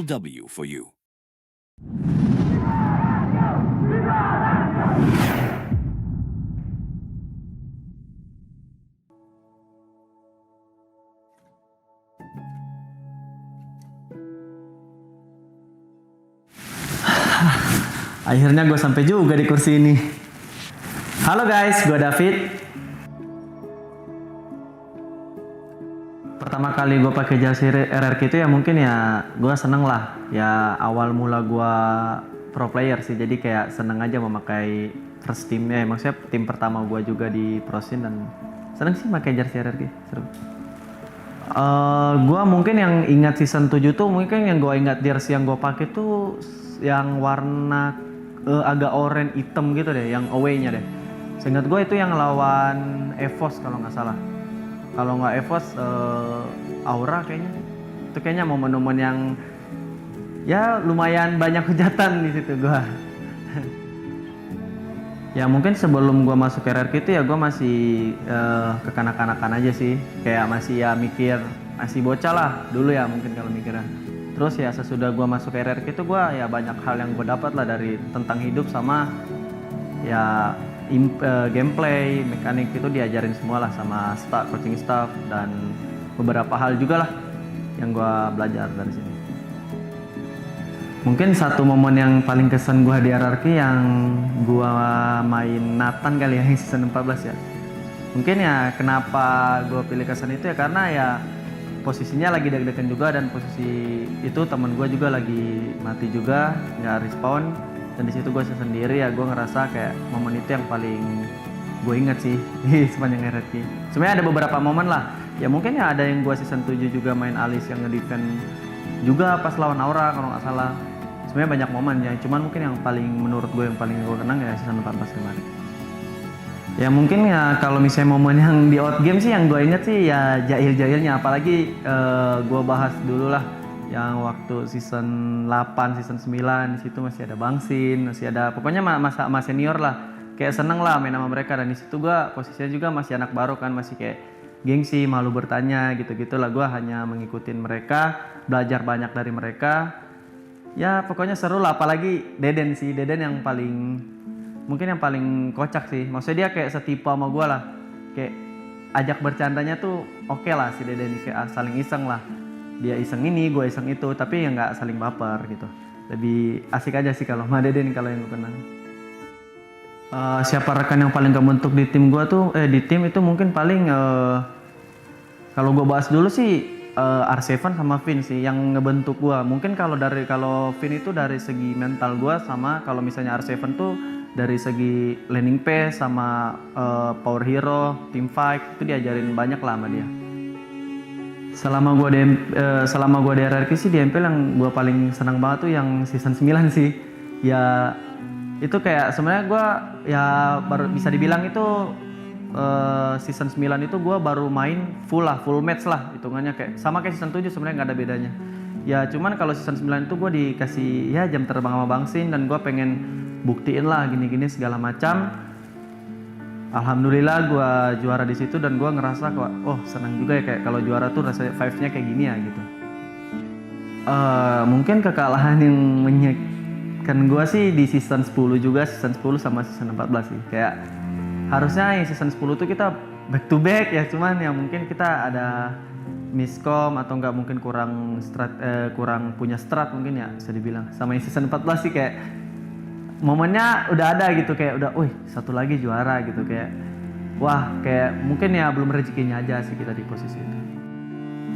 W for you. Akhirnya gue sampai juga di kursi ini. Halo guys, gue David. Pertama kali gue pakai jersey RRQ itu ya mungkin ya gue seneng lah. Ya awal mula gue pro player sih, jadi kayak seneng aja memakai first teamnya. Maksudnya tim pertama gue juga di Prosin dan seneng sih pakai jersey RRQ. Seru. Gue mungkin yang ingat season 7 tuh mungkin yang gue ingat jersey yang gue pakai tuh yang warna agak oranye hitam gitu deh, yang away-nya deh. Seingat gue itu yang lawan EVOS kalau nggak salah. Kalau nggak EVOS, Aura kayaknya. Itu kayaknya momen-momen yang ya lumayan banyak hujatan di situ gue. Ya mungkin sebelum gue masuk RRQ itu ya gue masih kekanak-kanakan aja sih. Kayak masih ya mikir, masih bocah lah dulu ya mungkin kalau mikirnya. Terus ya sesudah gue masuk RRQ itu gue ya banyak hal yang gue dapat lah dari tentang hidup sama ya gameplay, mekanik itu diajarin semua lah sama coaching staff dan beberapa hal juga lah yang gue belajar dari sini. Mungkin satu momen yang paling kesan gue di RRQ yang gue main Nathan kali ya season 14 ya. Mungkin ya kenapa gue pilih kesan itu ya karena ya posisinya lagi deg-degan juga dan posisi itu teman gue juga lagi mati juga nggak respawn dan di situ gue sendiri ya gue ngerasa kayak momen itu yang paling gue inget sih di sepanjang RRQ. Sebenarnya ada beberapa momen lah ya mungkin ya ada yang gue season 7 juga main Alice yang ngedefend juga pas lawan Aura kalau nggak salah. Sebenarnya banyak momen ya cuman mungkin yang paling menurut gue yang paling gue kenang ya season 14 kemarin. Ya mungkin ya kalau misalnya momen yang di outgame sih yang gue inget sih ya jahil-jahilnya, apalagi gue bahas dulu lah yang waktu season 8, season 9 di situ masih ada Bangsin, masih ada pokoknya masa senior lah, kayak seneng lah main sama mereka dan di situ gue posisinya juga masih anak baru kan, masih kayak gengsi, malu bertanya gitu-gitu lah, gue hanya mengikutin mereka, belajar banyak dari mereka, ya pokoknya seru lah, apalagi Deden sih, Deden yang paling mungkin yang paling kocak sih, maksudnya dia kayak setipe sama gue lah, kayak ajak bercandanya tuh oke lah si Deden ini, kayak saling iseng lah, dia iseng ini, gue iseng itu, tapi ya nggak saling baper gitu, lebih asik aja sih kalau sama Deden kalau yang gue kenal. Siapa rekan yang paling kebentuk di tim gue tuh, di tim itu mungkin paling kalau gue bahas dulu sih R7 sama Vin sih yang ngebentuk gue. Mungkin kalau Vin itu dari segi mental gue, sama kalau misalnya R7 tuh dari segi landing pace sama power hero, team fight itu diajarin banyak lah sama dia. Selama gue di RRQ sih di MPL yang gue paling senang banget tuh yang season 9 sih. Ya itu kayak sebenarnya gue ya baru bisa dibilang itu season 9 itu gue baru main full match lah hitungannya, kayak sama kayak season 7 sebenarnya nggak ada bedanya. Ya cuman kalau season 9 itu gue dikasih ya jam terbang sama Bangsin dan gue pengen buktiin lah gini-gini segala macam. Alhamdulillah gue juara di situ dan gue ngerasa kok senang juga ya, kayak kalau juara tuh rasanya vibes-nya kayak gini ya gitu. Mungkin kekalahan yang menyakitkan gue sih di season 10 juga, season 10 sama season 14 sih. Kayak harusnya yang season 10 tuh kita back to back ya, cuman ya mungkin kita ada miskom atau enggak mungkin kurang punya strat mungkin ya bisa dibilang. Sama yang season 14 sih kayak momennya udah ada gitu, kayak udah satu lagi juara gitu, kayak wah kayak mungkin ya belum rezekinya aja sih kita di posisi itu.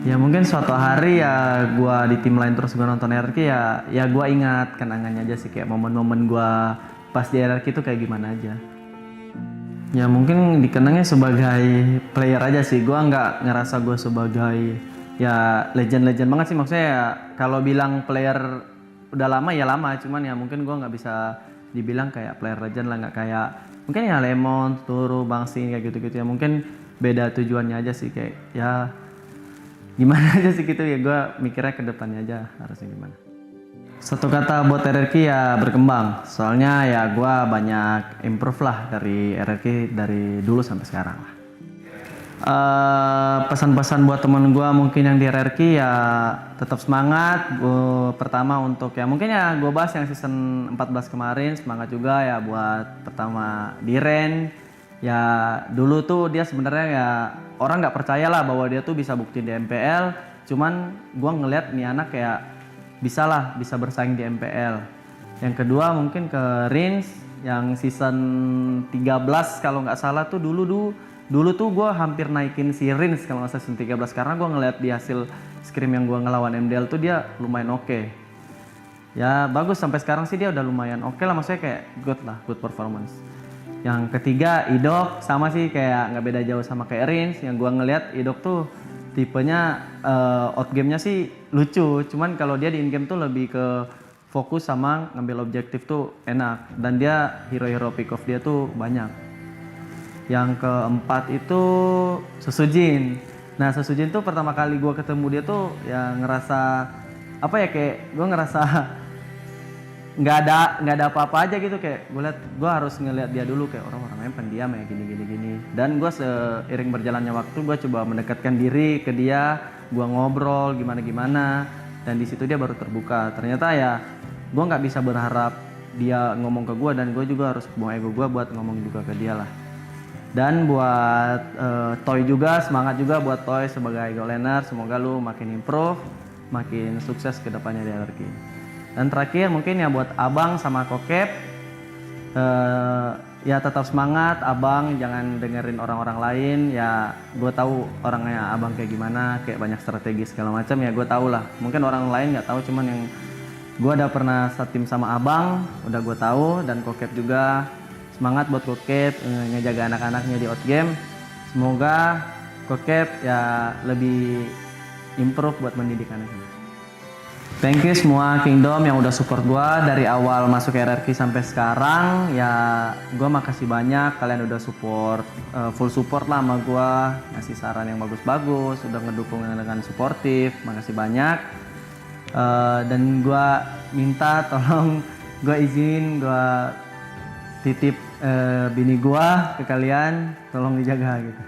Ya mungkin suatu hari ya gue di tim lain terus gue nonton RRQ ya gue ingat kenangannya aja sih, kayak momen-momen gue pas di RRQ itu kayak gimana aja. Ya mungkin dikenangnya sebagai player aja sih, gue nggak ngerasa gue sebagai ya legend banget sih, maksudnya ya kalau bilang player udah lama ya lama, cuman ya mungkin gue nggak bisa dibilang kayak player legend lah, nggak kayak mungkin ya Lemon, Turu, Bangsin kayak gitu-gitu ya, mungkin beda tujuannya aja sih, kayak ya gimana aja sih gitu ya, gue mikirnya ke depannya aja harusnya gimana. Satu kata buat RRQ ya berkembang, soalnya ya gue banyak improve lah dari RRQ dari dulu sampai sekarang lah. Pesan-pesan buat teman gue mungkin yang di RRQ ya tetap semangat. Pertama untuk ya mungkin ya gue bahas yang season 14 kemarin, semangat juga ya buat pertama di Ren. Ya dulu tuh dia sebenarnya ya orang nggak percaya lah bahwa dia tuh bisa buktiin di MPL. Cuman gue ngeliat nih anak kayak bisa bersaing di MPL. Yang kedua mungkin ke Rins yang season 13 kalau nggak salah tuh dulu tuh gue hampir naikin si Rins kalau nggak salah season 13 karena gue ngeliat di hasil scrim yang gue ngelawan MDL tuh dia lumayan oke. Ya bagus sampai sekarang sih dia udah lumayan oke lah, maksudnya kayak good performance. Yang ketiga Idok sama sih kayak nggak beda jauh sama kayak Rins. Yang gue ngeliat Idok tuh tipenya out game-nya sih lucu, cuman kalau dia di in game tuh lebih ke fokus sama ngambil objektif tuh enak, dan dia hero pick off dia tuh banyak. Yang keempat itu Susujin. Nah Susujin tuh pertama kali gue ketemu dia tuh ya ngerasa apa ya, kayak gue ngerasa nggak ada apa-apa aja gitu, kayak gue harus ngeliat dia dulu kayak orang-orangnya pendiam ya gini. Dan gue seiring berjalannya waktu gue coba mendekatkan diri ke dia, gue ngobrol gimana dan di situ dia baru terbuka. Ternyata ya gue nggak bisa berharap dia ngomong ke gue, dan gue juga harus buang ego gue buat ngomong juga ke dia lah. Dan buat Toy juga, semangat juga buat Toy sebagai goal laner, semoga lu makin improve, makin sukses ke depannya di RRQ. Dan terakhir mungkin ya buat Abang sama Kokep, ya tetap semangat Abang, jangan dengerin orang-orang lain. Ya gue tahu orangnya Abang kayak gimana, kayak banyak strategi segala macam ya, gue tahu lah. Mungkin orang lain nggak tahu, cuman yang gue udah pernah tim sama Abang, udah gue tahu. Dan Kokep juga semangat buat Kokep ngejaga anak-anaknya di outgame. Semoga Kokep ya lebih improve buat mendidik anaknya. Thank you semua Kingdom yang udah support gue dari awal masuk RRQ sampai sekarang. Ya gue makasih banyak, kalian udah support, full support lah sama gue, ngasih saran yang bagus-bagus, udah ngedukung dengan suportif, makasih banyak. Dan gue minta tolong, gue izin, gue titip bini gue ke kalian, tolong dijaga gitu.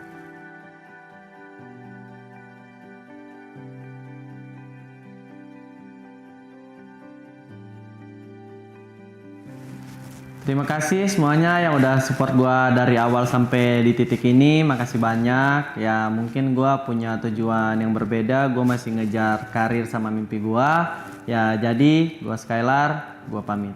Terima kasih semuanya yang udah support gue dari awal sampai di titik ini, makasih banyak. Ya mungkin gue punya tujuan yang berbeda, gue masih ngejar karir sama mimpi gue. Ya jadi gue Skylar, gue pamit.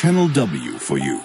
Channel W for you.